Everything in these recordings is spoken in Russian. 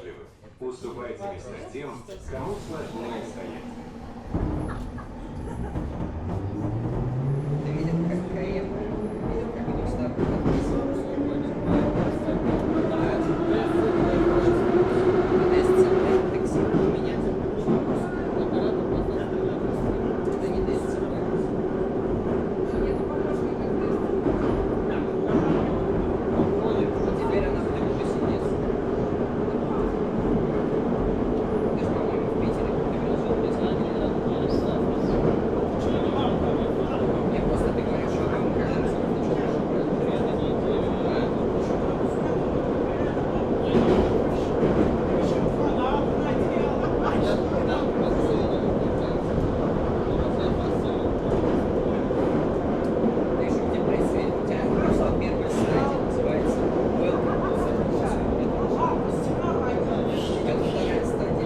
вежливых. Уступайте место тем, кому сложнее стоять. Ты видел, как крепко, видел, как у них ставку подписывают. Это не ДСЦП. Теперь она в Дымке сидит. Ты же, по-моему, в Питере. Ты говорил, я просто, ты говоришь, что там кажется, ты еще в депрессии. У тебя просто первый сайт называется Welcome to the Это вторая стадия.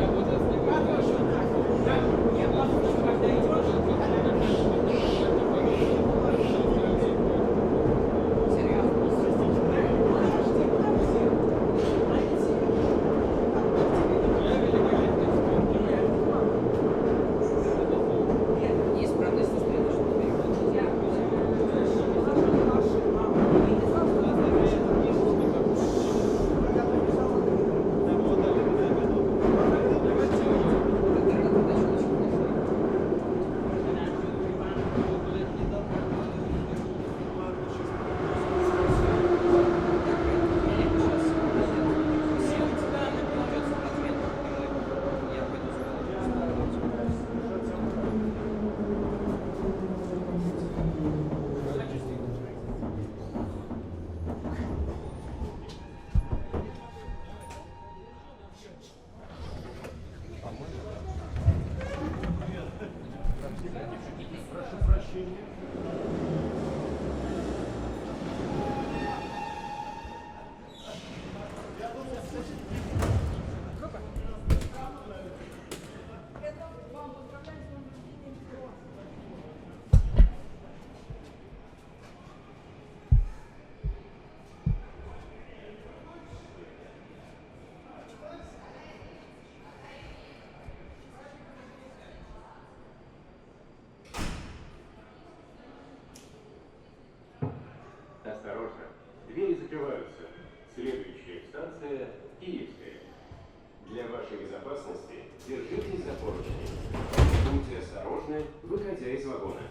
Неисправность следующего периода. Осторожно, двери закрываются. Следующая станция – Киевская. Для вашей безопасности держитесь за поручни. Будьте осторожны, выходя из вагона.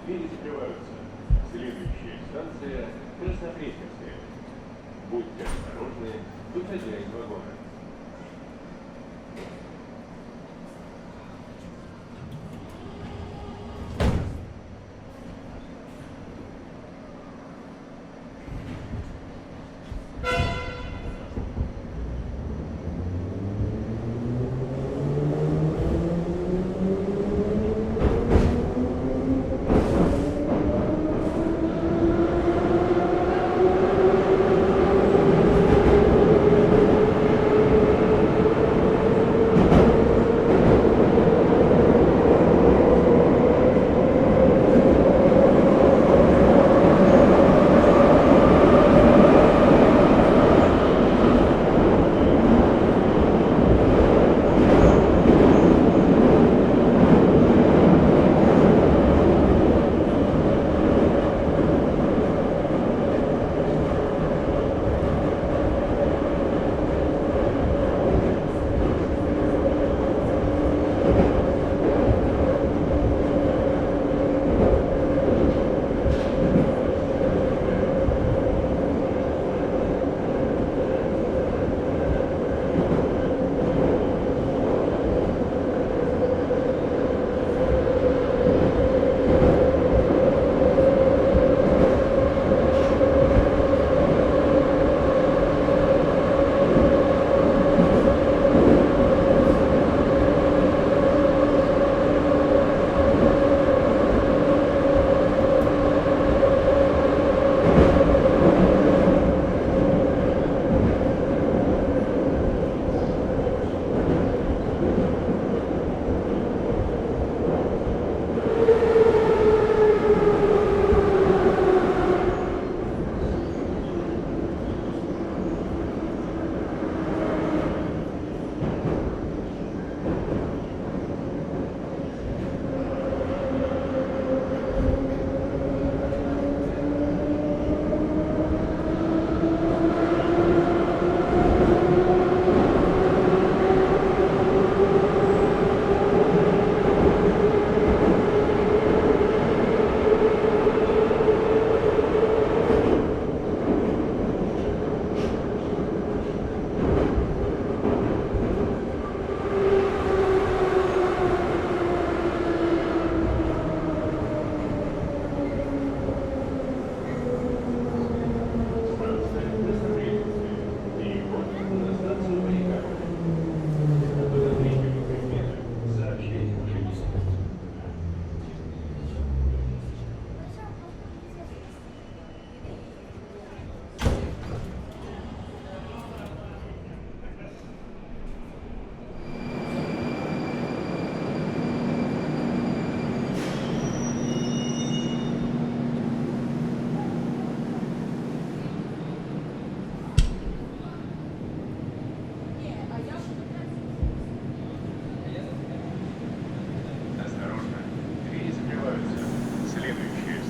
Двери закрываются. Следующая станция Краснопресненская. Будьте осторожны, выходя из вагона.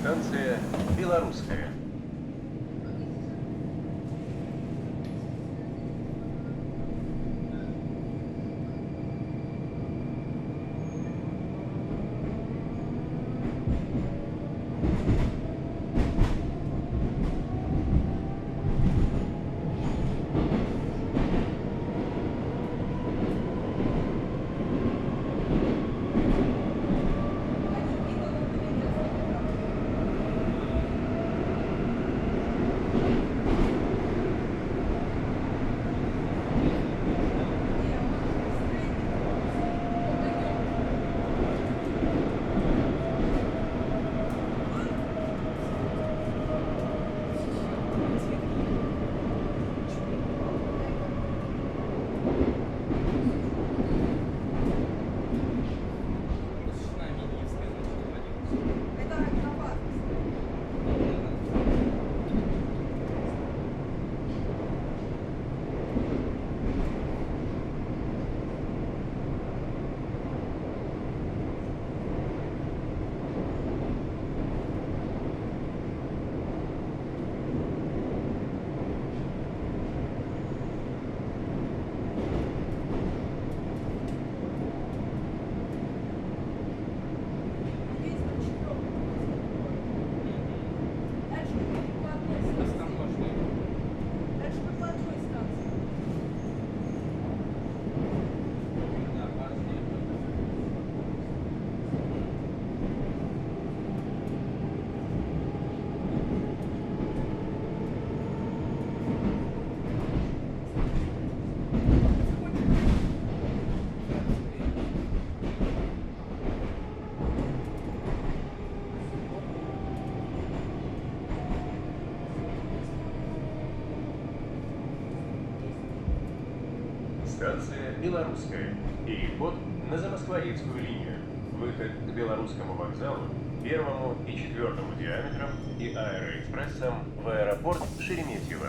Станция Белорусская. Станция Белорусская. Переход на Замоскворецкую линию. Выход к Белорусскому вокзалу, первому и четвертому диаметрам и аэроэкспрессом в аэропорт Шереметьево.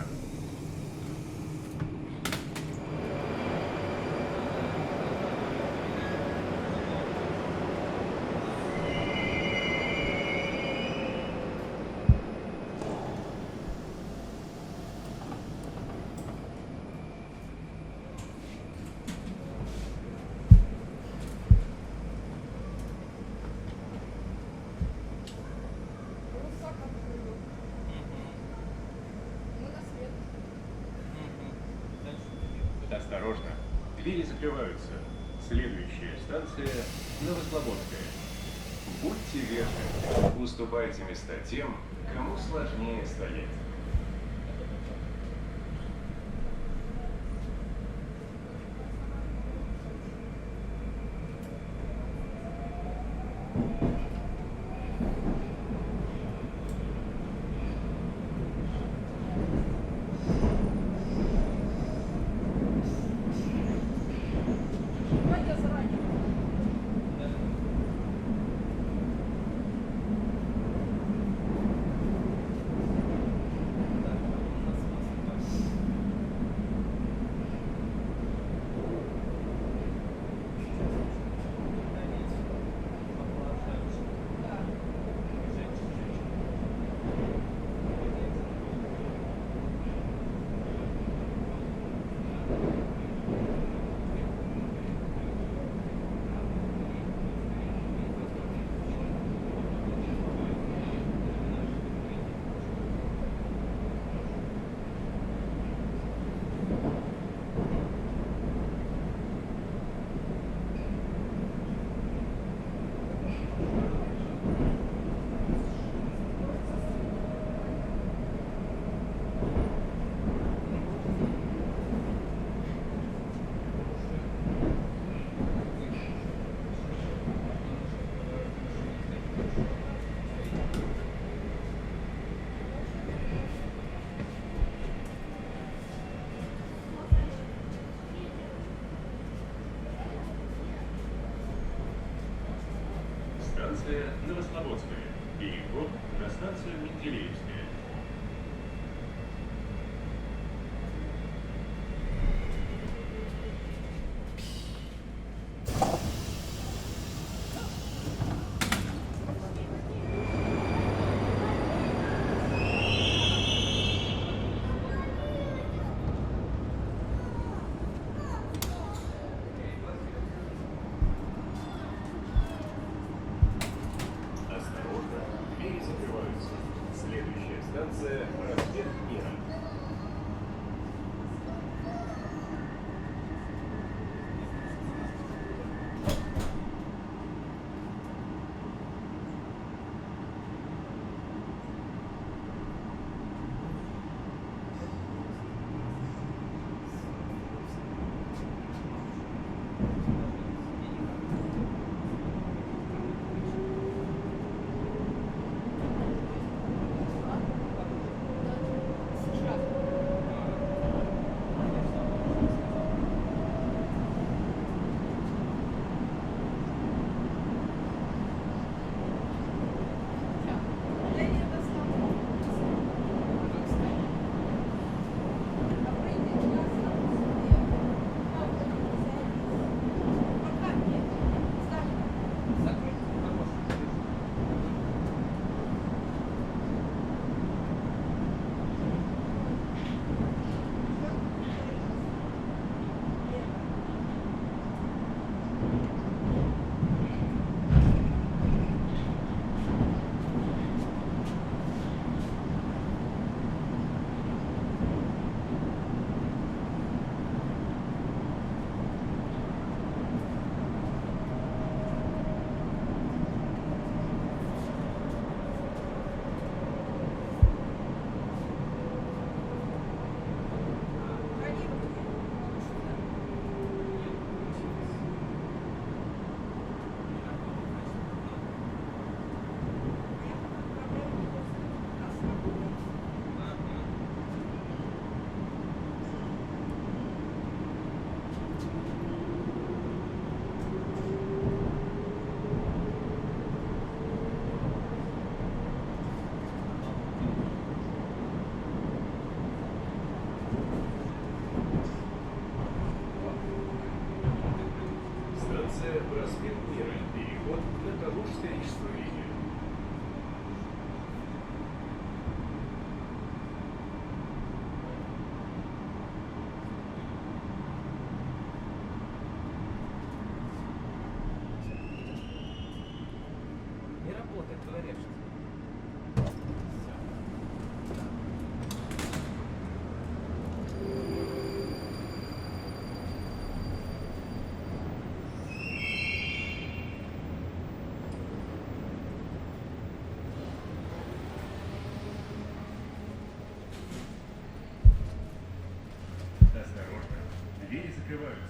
Осторожно, двери закрываются. Следующая станция Новослободская. Будьте вежливы. Уступайте места тем, кому сложнее стоять. Станция Новослободская. Переход на станцию Менделеевская. Осторожно, двери закрываются. Следующая станция Проспект Мира. вот этого режет. Осторожно, двери закрываются.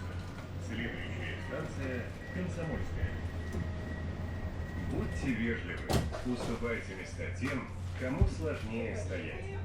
Следующая станция – Комсомольская. Будьте вежливы, уступайте места тем, кому сложнее стоять.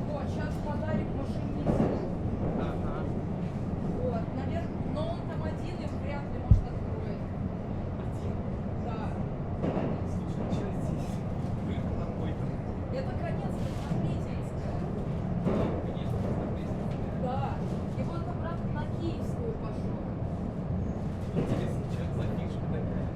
Вот, сейчас подарим машинисту. Ага. Вот, наверное, но он там один и вряд ли может откроет. Да. Слушай, что здесь? Только какой-то. Это конец Краснопресненская. Конечно, смотрите. Да. И он обратно на Киевскую пошел. Интересно, что это за фишка такая?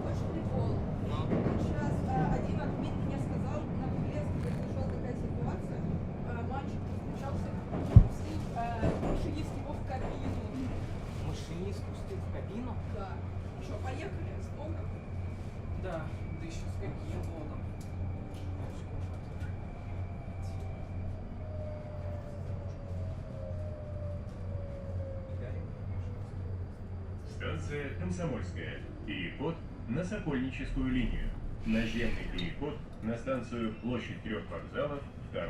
Очень прикол. Ну, Сейчас один админ мне сказал, на Плеске произошла такая ситуация. Мальчик встречался с ним, машинист его в кабину. машинист пустил в кабину? Да. Что, поехали с Богом? Да, да еще с каким богом? Станция Комсомольская. Переход на Сокольническую линию. Наземный переход на станцию Площадь трех вокзалов 2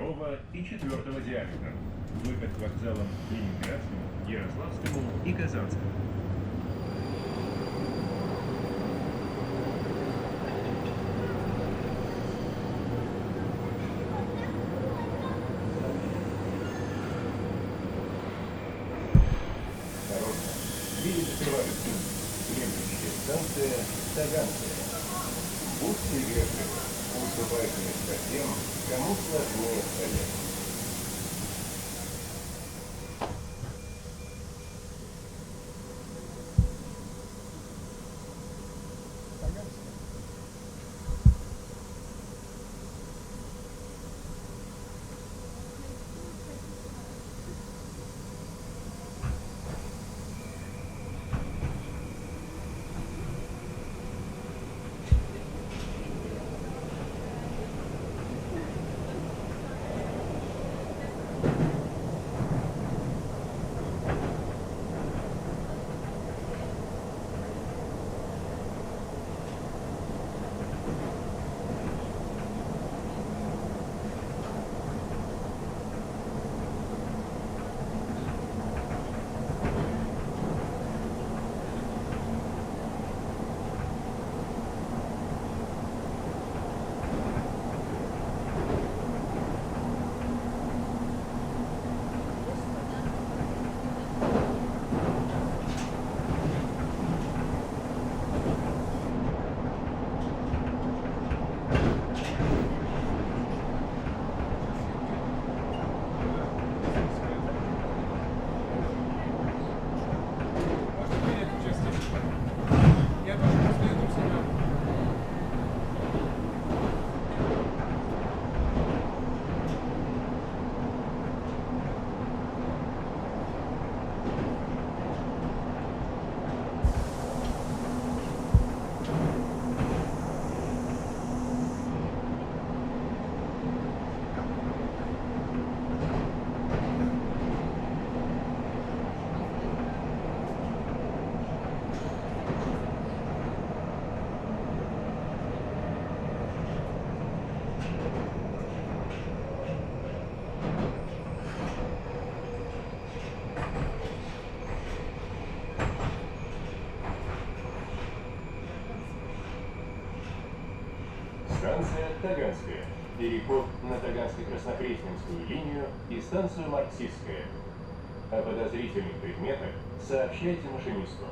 и 4 диаметра. Выход к вокзалам Ленинградскому, Ярославскому и Казанскому. Осторожно, двери закрываются. Следующая станция Таганская. Будьте вежливы, уступайте места тем, кому сложнее стоять. Станция Таганская. Переход на Таганско-Краснопресненскую линию и станцию Марксистская. О подозрительных предметах сообщайте машинисту.